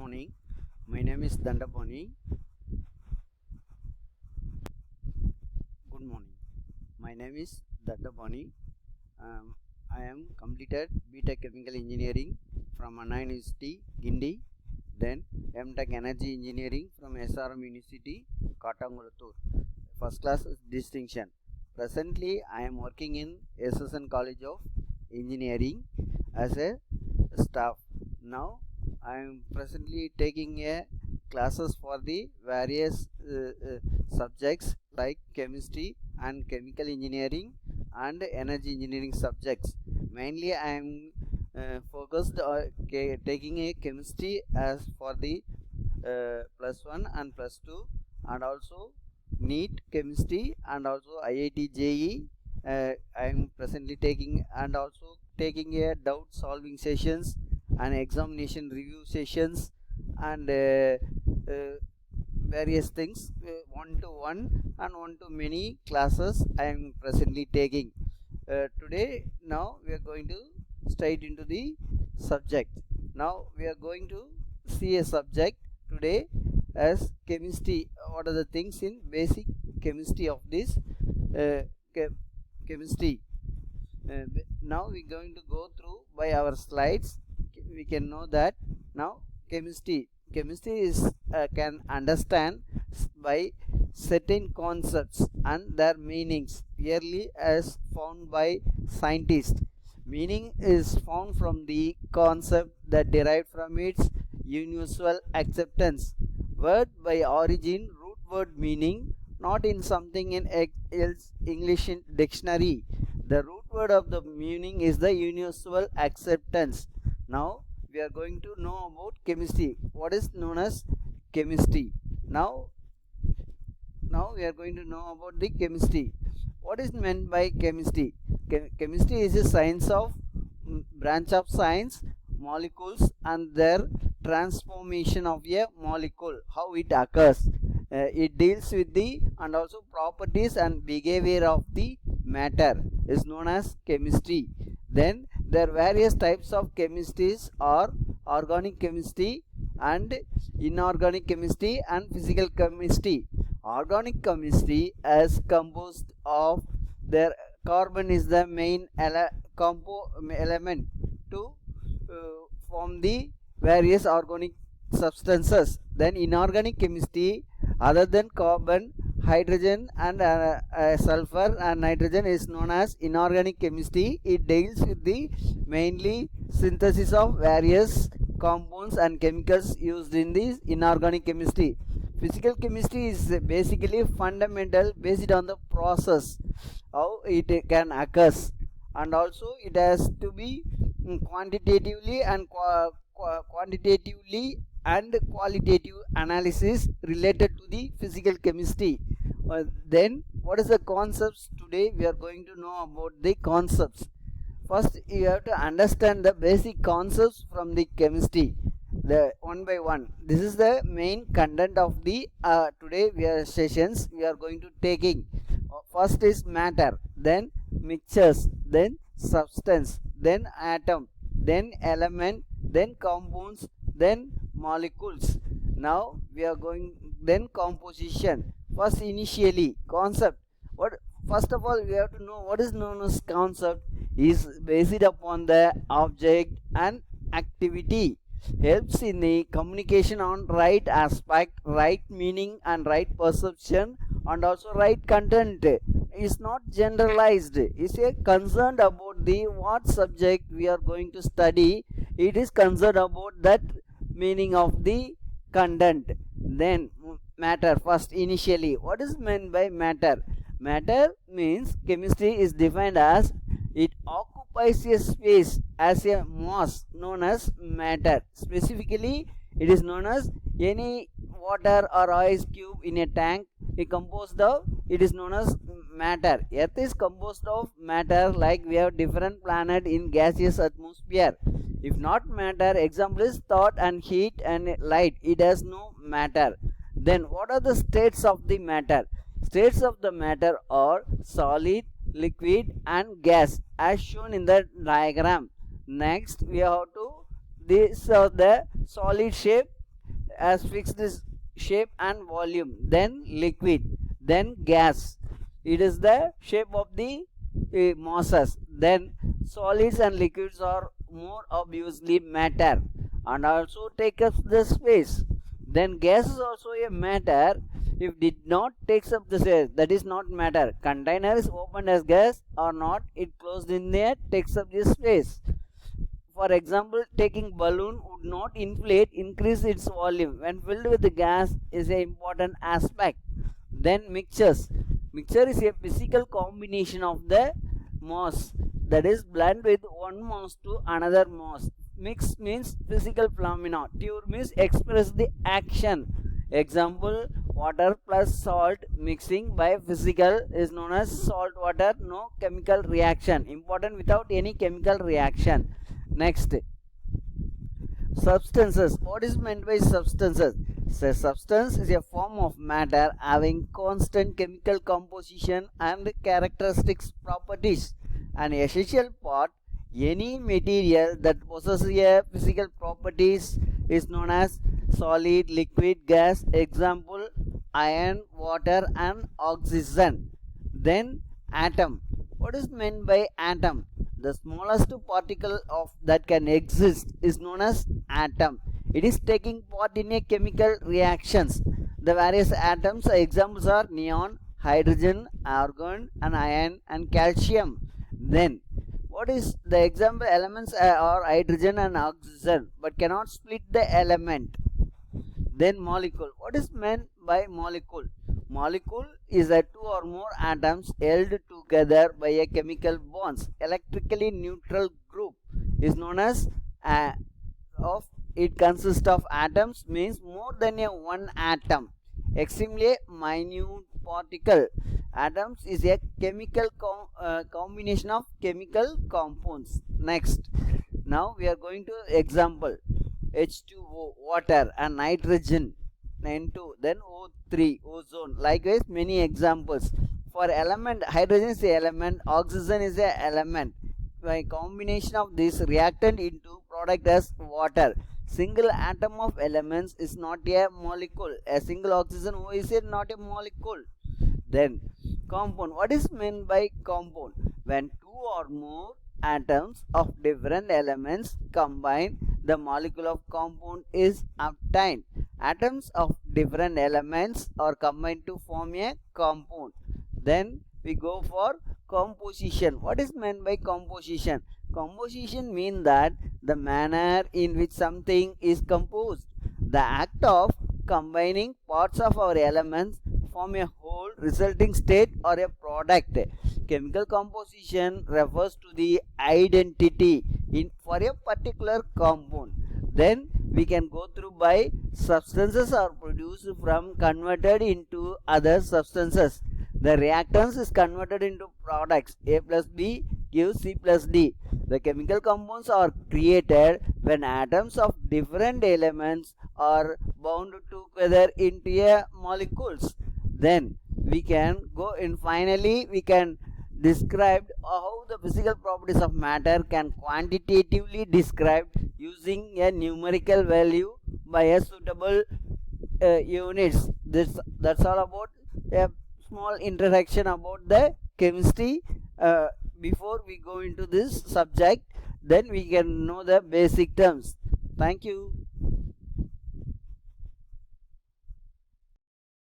morning. My name is Dandapani. Good morning. My name is Dandapani. I am completed BTech Chemical Engineering from Anna University, Gindi. Then MTech Energy Engineering from SRM University, Katanguratur. First class distinction. Presently, I am working in SSN College of Engineering as a staff. Now, I am presently taking classes for the various subjects like chemistry and chemical engineering and energy engineering subjects. Mainly, I am focused on taking a chemistry as for the plus 1 and plus 2, and also NEET chemistry and also IIT JE. I am presently taking, and also taking a doubt solving sessions and examination review sessions and various things, one to one and one to many classes I am presently taking. Today, now we are going to straight into the subject. Now we are going to see a subject today as chemistry. What are the things in basic chemistry of this chemistry? Now we are going to go through by our slides. We can know that now chemistry is can understand by certain concepts and their meanings clearly as found by scientists. Meaning is found from the concept that derived from its universal acceptance. Word by origin, root word meaning, not in something in else English dictionary. The root word of the meaning is the universal acceptance. Now we are going to know about chemistry. What is known as chemistry? Now we are going to know about the chemistry. What is meant by chemistry? Chemistry is a science of branch of science, molecules and their transformation of a molecule, how it occurs. It deals with the and also properties and behavior of the matter is known as chemistry. Then there are various types of chemistries are organic chemistry and inorganic chemistry and physical chemistry. Organic chemistry is composed of their carbon is the main element to form the various organic substances. Then inorganic chemistry, other than carbon, hydrogen and sulfur and nitrogen, is known as inorganic chemistry. It deals with the mainly synthesis of various compounds and chemicals used in this inorganic chemistry. Physical chemistry is basically fundamental based on the process how it can occur, and also it has to be quantitatively and qualitative analysis related to the physical chemistry. Then what is the concepts? Today we are going to know about the concepts. First you have to understand the basic concepts from the chemistry, the one by one. This is the main content of the today sessions we are going to taking. First is matter, then mixtures, then substance, then atom, then element, then compounds, then molecules. Now we are going then composition. First initially concept. First of all we have to know what is known as concept is based upon the object and activity. Helps in the communication on right aspect, right meaning and right perception and also right content. Is not generalized. Is a concerned about the what subject we are going to study. It is concerned about that meaning of the content. Then matter. First initially what is meant by matter? Matter means chemistry is defined as it occupies a space as a mass known as matter. Specifically it is known as any water or ice cube in a tank. It is known as matter. Earth is composed of matter, like we have different planet in gaseous atmosphere. If not matter, example is thought and heat and light. It has no matter. Then what are the states of the matter? States of the matter are solid, liquid and gas as shown in the diagram. Next we have to, these are the solid shape has fixed its shape and volume, then liquid, then gas. It is the shape of the masses. Then solids and liquids are more obviously matter and also take up the space. Then gas is also a matter if did not takes up the space, that is not matter. Container is opened as gas or not, it closed in there takes up the space. For example, taking balloon would not inflate, increase its volume when filled with the gas is an important aspect. Then mixtures. Mixture is a physical combination of the mass, that is blend with one mass to another mass. Mix means physical phenomena. Pure means express the action. Example, water plus salt mixing by physical is known as salt water, no chemical reaction. Important without any chemical reaction. Next, substances. What is meant by substances? So, substance is a form of matter having constant chemical composition and characteristics properties. An essential part, any material that possesses a physical properties is known as solid, liquid, gas. Example, iron, water and oxygen. Then atom. What is meant by atom? The smallest particle of that can exist is known as atom. It is taking part in a chemical reactions. The various atoms examples are neon, hydrogen, argon and iron and calcium. Then what is the example elements are hydrogen and oxygen but cannot split the element. Then molecule. What is meant by molecule? Molecule is a two or more atoms held together by a chemical bonds. Electrically neutral group is known as of it consists of atoms means more than a one atom. Extremely minute particle. Atoms is a chemical combination of chemical compounds. Next, now we are going to example H2O water and nitrogen N2, then O3 ozone. Likewise many examples. For element, hydrogen is a element, oxygen is a element. By combination of this reactant into product as water. Single atom of elements is not a molecule. A single oxygen O is not a molecule. Then compound. What is meant by compound? When two or more atoms of different elements combine, the molecule of compound is obtained. Atoms of different elements are combined to form a compound. Then we go for composition. What is meant by composition? Composition means that the manner in which something is composed. The act of combining parts of our elements form a whole resulting state or a product. Chemical composition refers to the identity for a particular compound. Then we can go through by substances are produced from converted into other substances. The reactants is converted into products. A plus B gives C plus D. The chemical compounds are created when atoms of different elements are bound together into a molecules. Then we can go in finally we can describe how the physical properties of matter can quantitatively described using a numerical value by a suitable units. That's all about a small introduction about the chemistry. Before we go into this subject, then we can know the basic terms. Thank you.